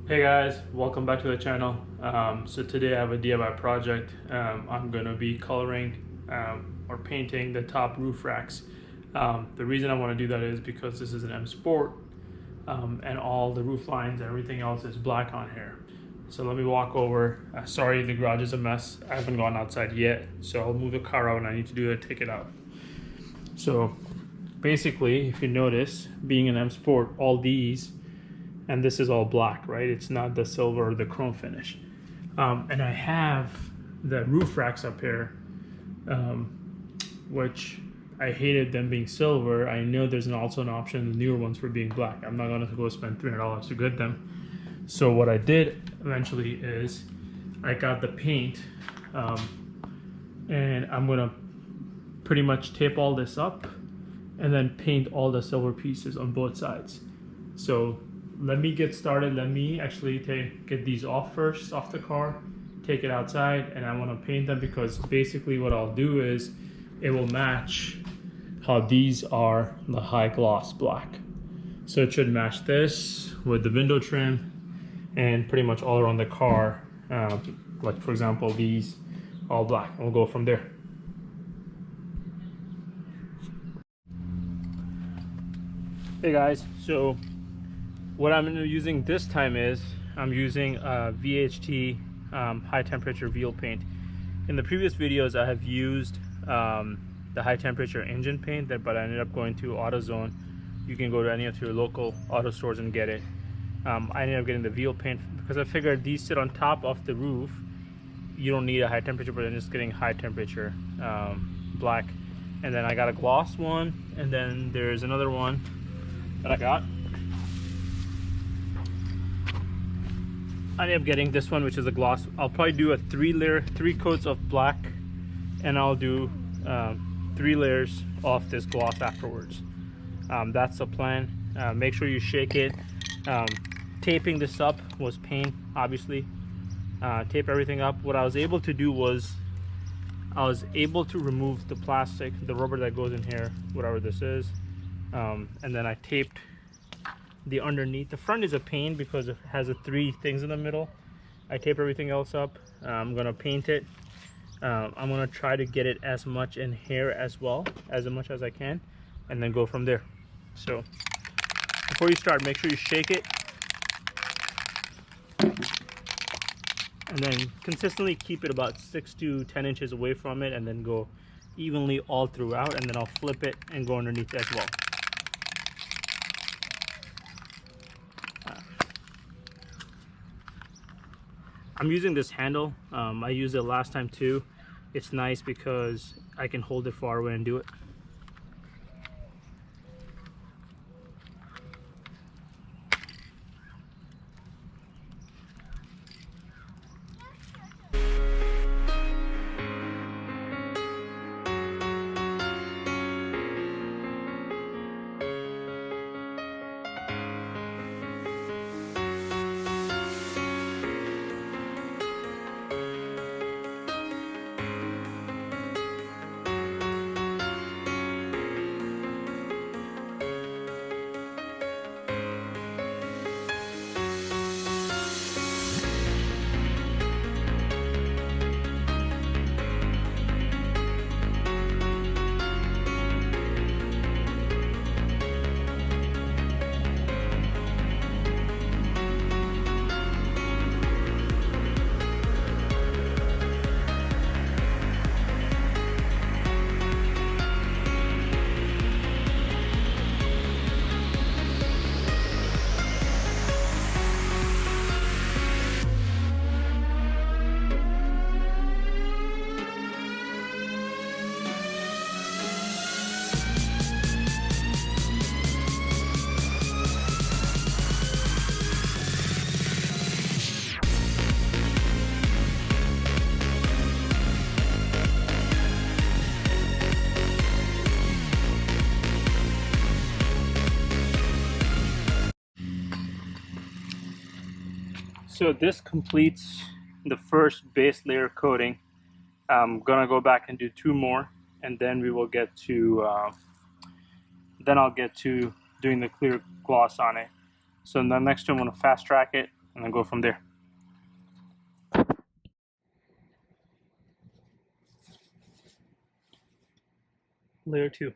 Hey guys, welcome back to the channel. So today I have a DIY project. I'm going to be coloring or painting the top roof racks. The reason I want to do that is because this is an M Sport and all the roof lines and everything else is black on here. So let me walk over. Sorry, the garage is a mess. I haven't gone outside yet, so I'll move the car out and I need to do it, take it out. So basically, if you notice, being an M Sport, all these and this is all black, right? It's not the silver or the chrome finish. And I have the roof racks up here, which I hated them being silver. I know there's also an option, the newer ones, for being black. I'm not gonna go spend $300 to get them. So what I did eventually is I got the paint, and I'm gonna pretty much tape all this up and then paint all the silver pieces on both sides. So let me get started. Let me actually get these off first, off the car, take it outside, and I want to paint them because basically what I'll do is it will match how these are the high gloss black. So it should match this with the window trim and pretty much all around the car. Like for example, these all black. We'll go from there. Hey guys, so what I'm using this time is I'm using VHT high temperature wheel paint. In the previous videos I have used the high temperature engine paint, but I ended up going to AutoZone. You can go to any of your local auto stores and get it. I ended up getting the wheel paint because I figured these sit on top of the roof. You don't need a high temperature, but I'm just getting high temperature black. And then I got a gloss one, and then there's another one that I got. I ended up getting this one, which is a gloss. I'll probably do a three coats of black, and I'll do 3 layers of this gloss afterwards. That's the plan. Make sure you shake it. Taping this up was pain, obviously. Tape everything up. What I was able to do was I was able to remove the plastic, the rubber that goes in here, whatever this is, and then I taped the underneath. The front is a pain because it has the 3 things in the middle. I tape everything else up. I'm gonna paint it. I'm gonna try to get it as much in here as well, as much as I can, and then go from there. So before you start, make sure you shake it, and then consistently keep it about 6 to 10 inches away from it, and then go evenly all throughout, and then I'll flip it and go underneath as well. I'm using this handle. I used it last time too. It's nice because I can hold it far away and do it. So this completes the first base layer coating. I'm gonna go back and do 2 more, and then we will get to then I'll get to doing the clear gloss on it. So the next time I'm gonna fast track it, and then go from there. Layer 2.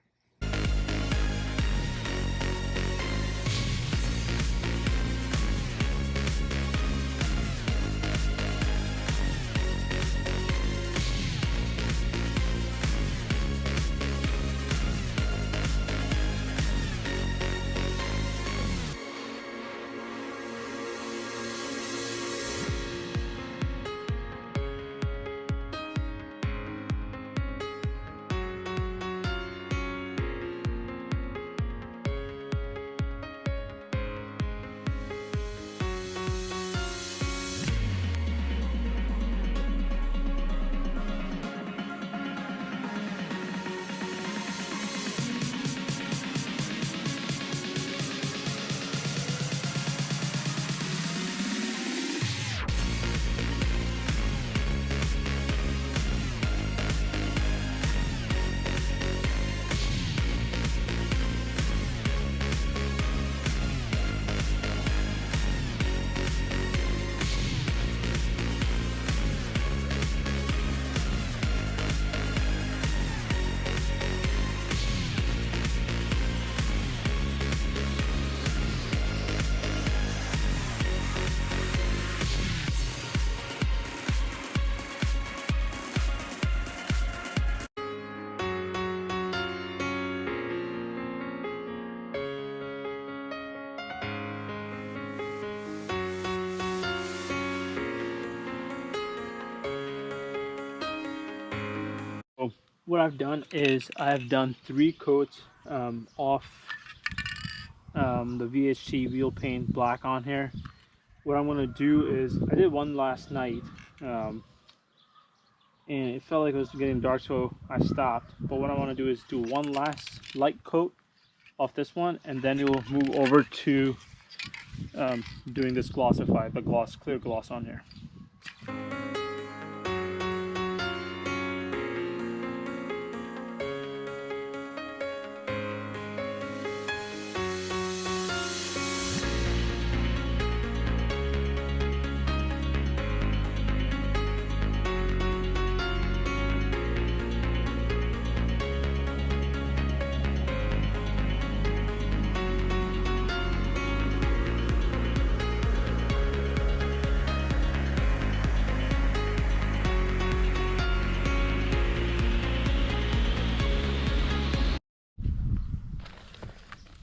What I've done is I've done 3 coats off the VHT Wheel Paint black on here. What I'm going to do is, I did one last night and it felt like it was getting dark, so I stopped. But what I want to do is do one last light coat off this one, and then it will move over to doing this glossify, the gloss, clear gloss on here.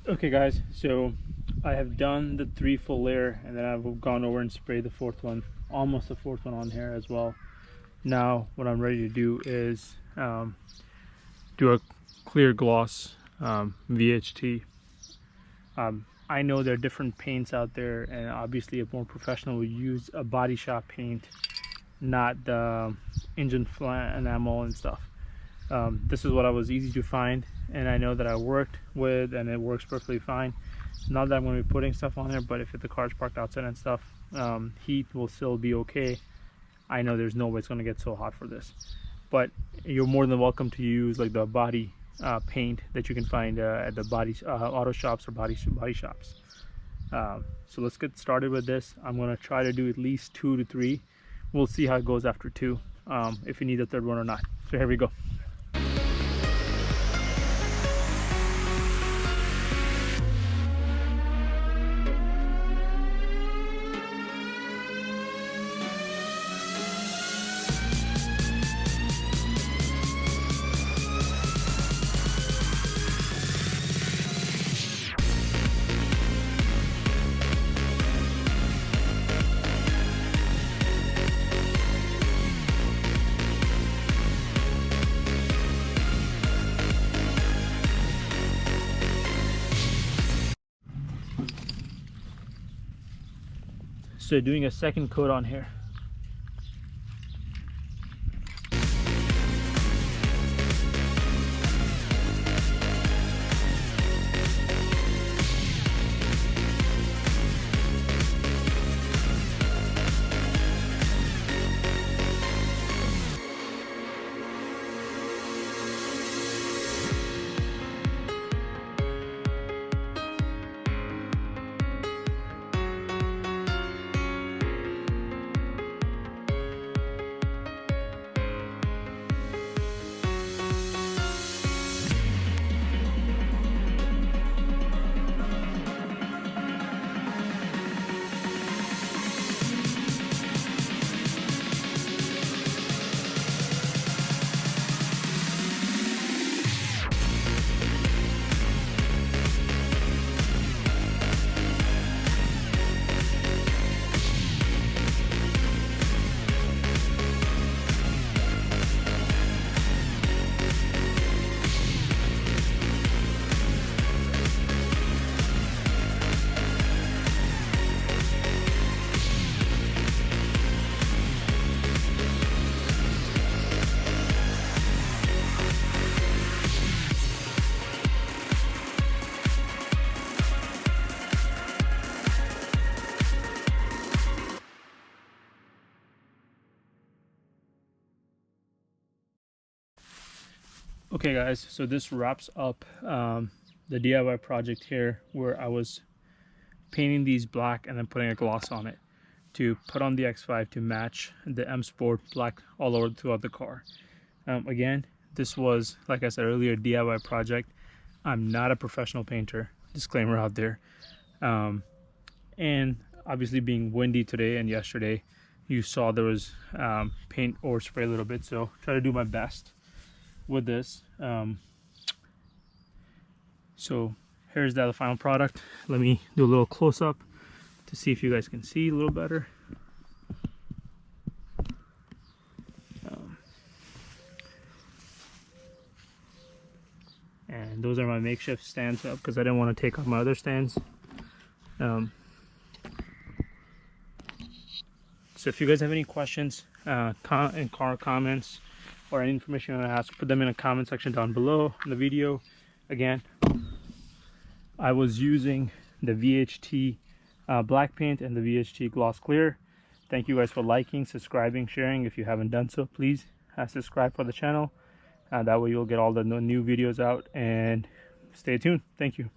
Okay guys, so I have done the 3 full layer, and then I've gone over and sprayed the 4th one, almost the 4th one on here as well. Now what I'm ready to do is do a clear gloss VHT. I know there are different paints out there, and obviously a more professional would use a body shop paint, not the engine flat enamel and stuff. This is what I was easy to find, and I know that I worked with, and it works perfectly fine. Not that I'm going to be putting stuff on there, but if the car's parked outside and stuff, heat will still be okay. I know there's no way it's going to get so hot for this, but you're more than welcome to use like the body paint that you can find at the body auto shops or body shops. So let's get started with this. I'm going to try to do at least 2 to 3. We'll see how it goes after 2, if you need a 3rd one or not. So here we go. So doing a 2nd coat on here. Okay guys, so this wraps up the DIY project here, where I was painting these black and then putting a gloss on it to put on the X5 to match the M Sport black all over throughout the car. Again, this was, like I said earlier, a DIY project. I'm not a professional painter, disclaimer out there. And obviously being windy today and yesterday, you saw there was paint overspray a little bit, so try to do my best with this. So here's the final product. Let me do a little close-up to see if you guys can see a little better. And those are my makeshift stands up because I didn't want to take off my other stands. So if you guys have any questions, comments, or any information you want to ask, put them in a comment section down below in the video. Again, I was using the VHT black paint and the VHT gloss clear. Thank you guys for liking, subscribing, sharing. If you haven't done so, please subscribe for the channel. That way you'll get all the new videos out, and stay tuned. Thank you.